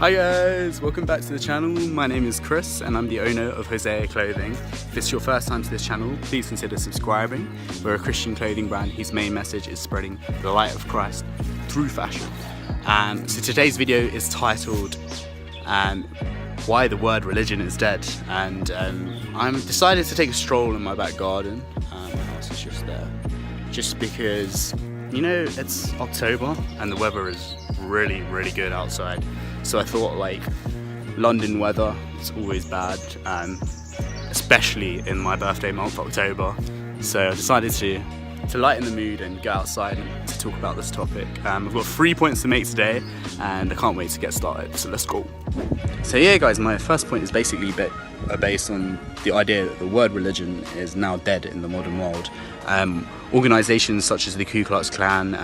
Hi guys, welcome back to the channel. My name is Chris and I'm the owner of Hosea Clothing. If it's your first time to this channel, please consider subscribing. We're a Christian clothing brand whose main message is spreading the light of Christ through fashion. So today's video is titled Why the Word Religion is Dead. And I'm decided to take a stroll in my back garden. My house is just there. Just because, you know, it's October and the weather is really good outside. So I thought, like, London weather is always bad, especially in my birthday month, October. So I decided to lighten the mood and go outside and to talk about this topic. I've got 3 points to make today and I can't wait to get started, so let's go. So yeah guys, my first point is basically based on the idea that the word religion is now dead in the modern world. Organisations such as the Ku Klux Klan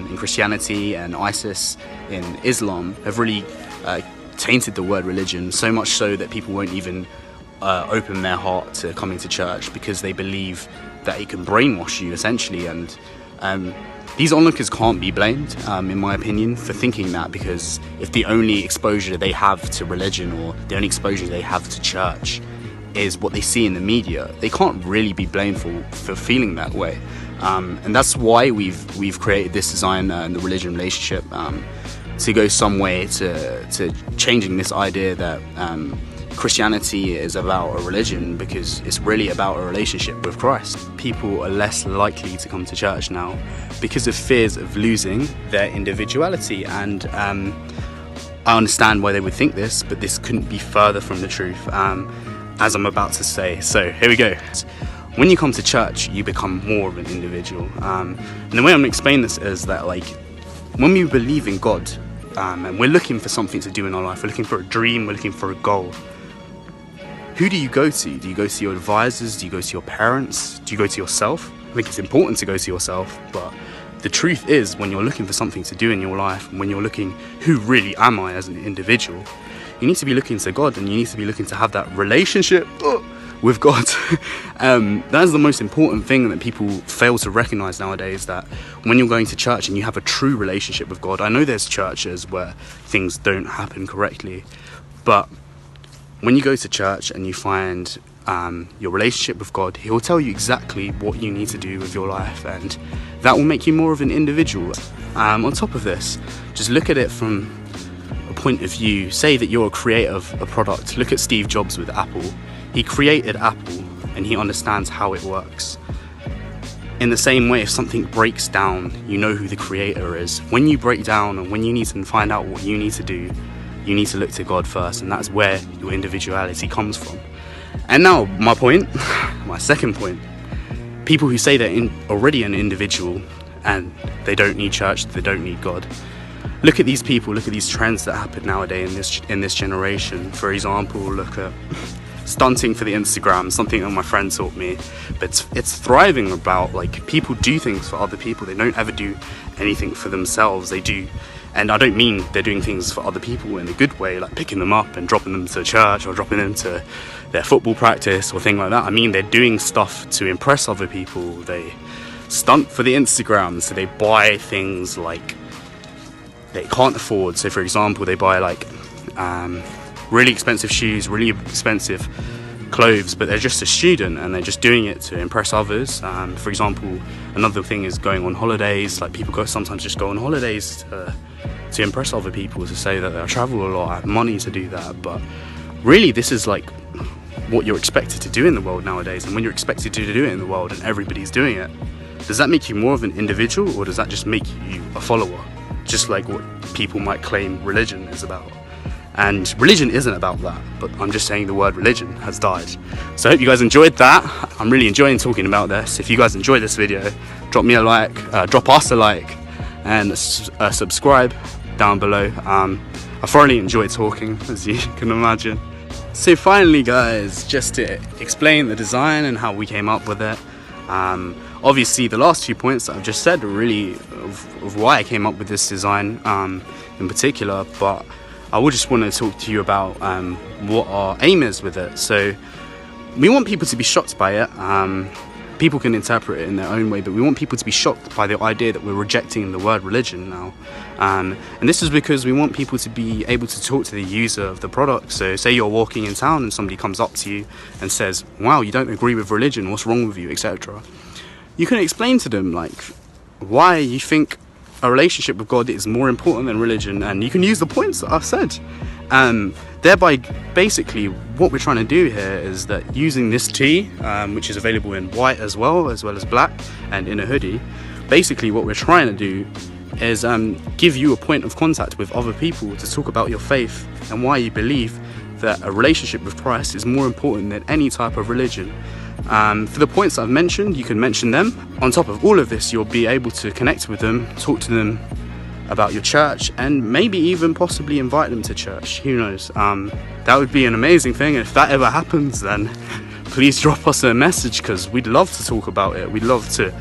in Christianity and ISIS in Islam have really tainted the word religion, so much so that people won't even open their heart to coming to church because they believe that it can brainwash you essentially. And these onlookers can't be blamed, in my opinion, for thinking that, because if the only exposure they have to religion or the only exposure they have to church is what they see in the media, they can't really be blamed for feeling that way. And that's why we've created this design and the religion relationship, to go some way to changing this idea that Christianity is about a religion, because it's really about a relationship with Christ. People are less likely to come to church now because of fears of losing their individuality, and I understand why they would think this, but this couldn't be further from the truth, as I'm about to say. So here we go. When you come to church, you become more of an individual, and the way I'm going to explain this is that, like, when we believe in God, and we're looking for something to do in our life, we're looking for a dream, we're looking for a goal, who do you go to? Do you go to your advisors? Do you go to your parents? Do you go to yourself? I think it's important to go to yourself, but the truth is, when you're looking for something to do in your life, when you're looking, who really am I as an individual, you need to be looking to God, and you need to be looking to have that relationship with God. That is the most important thing that people fail to recognize nowadays, that when you're going to church and you have a true relationship with God, I know there's churches where things don't happen correctly, but when you go to church and you find your relationship with God, He'll tell you exactly what you need to do with your life, and that will make you more of an individual. On top of this, just look at it from a point of view, say that you're a creator of a product. Look at Steve Jobs with Apple. He created Apple and he understands how it works. In the same way, if something breaks down, you know who the creator is. When you break down and when you need to find out what you need to do, you need to look to God first, and that's where your individuality comes from. And now, my point, my second point, people who say they're already an individual and they don't need church, they don't need God. Look at these people, look at these trends that happen nowadays in this generation. For example, look at stunting for the Instagram, something that my friend taught me, but it's thriving about, like, people do things for other people. They don't ever do anything for themselves. They do, and I don't mean they're doing things for other people in a good way, like picking them up and dropping them to church or dropping them to their football practice or thing like that. I mean, they're doing stuff to impress other people. They stunt for the Instagram, so they buy things like they can't afford. So for example, they buy like really expensive shoes, really expensive clothes, but they're just a student and they're just doing it to impress others. For example, another thing is going on holidays. Like, people sometimes just go on holidays to impress other people, to say that they travel a lot, have money to do that. But really, this is like what you're expected to do in the world nowadays. And when you're expected to do it in the world and everybody's doing it, does that make you more of an individual, or does that just make you a follower? Just like what people might claim religion is about. And religion isn't about that, but I'm just saying the word religion has died. So I hope you guys enjoyed that. I'm really enjoying talking about this. If you guys enjoyed this video, drop me a like, drop us a like, and subscribe down below. I thoroughly enjoyed talking, as you can imagine. So finally guys, just to explain the design and how we came up with it. Obviously the last 2 points that I've just said are really of why I came up with this design in particular, but I would just want to talk to you about what our aim is with it. So we want people to be shocked by it. people can interpret it in their own way, but we want people to be shocked by the idea that we're rejecting the word religion now. And this is because we want people to be able to talk to the user of the product. So say you're walking in town and somebody comes up to you and says, wow, you don't agree with religion, what's wrong with you, etc. You can explain to them like why you think a relationship with God is more important than religion, and you can use the points that I've said. Thereby, basically, what we're trying to do here is that using this tee, which is available in white as well as black, and in a hoodie, basically what we're trying to do is give you a point of contact with other people to talk about your faith and why you believe that a relationship with Christ is more important than any type of religion. For the points I've mentioned, you can mention them. On top of all of this, you'll be able to connect with them, talk to them about your church, and maybe even possibly invite them to church. Who knows? That would be an amazing thing. If that ever happens, then please drop us a message, because we'd love to talk about it. We'd love to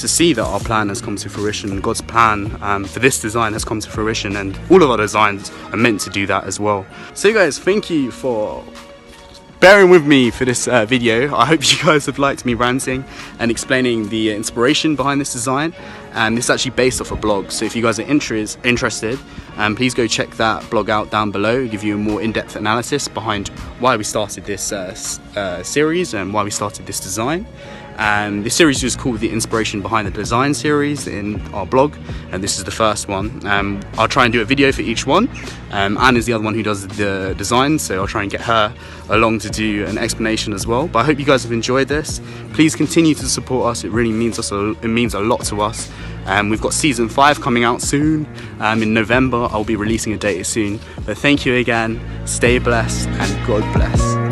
see that our plan has come to fruition. God's plan for this design has come to fruition, and all of our designs are meant to do that as well. So guys, thank you for bearing with me for this video. I hope you guys have liked me ranting and explaining the inspiration behind this design. This is actually based off a blog, so if you guys are interested, please go check that blog out down below. It'll give you a more in-depth analysis behind why we started this series and why we started this design. This series is called the Inspiration Behind the Design series in our blog, and this is the first one. I'll try and do a video for each one. Anne is the other one who does the design, so I'll try and get her along to do an explanation as well. But I hope you guys have enjoyed this. Please continue to support us. It really means a lot to us. We've got season 5 coming out soon. In November, I'll be releasing a date soon. But thank you again. Stay blessed, and God bless.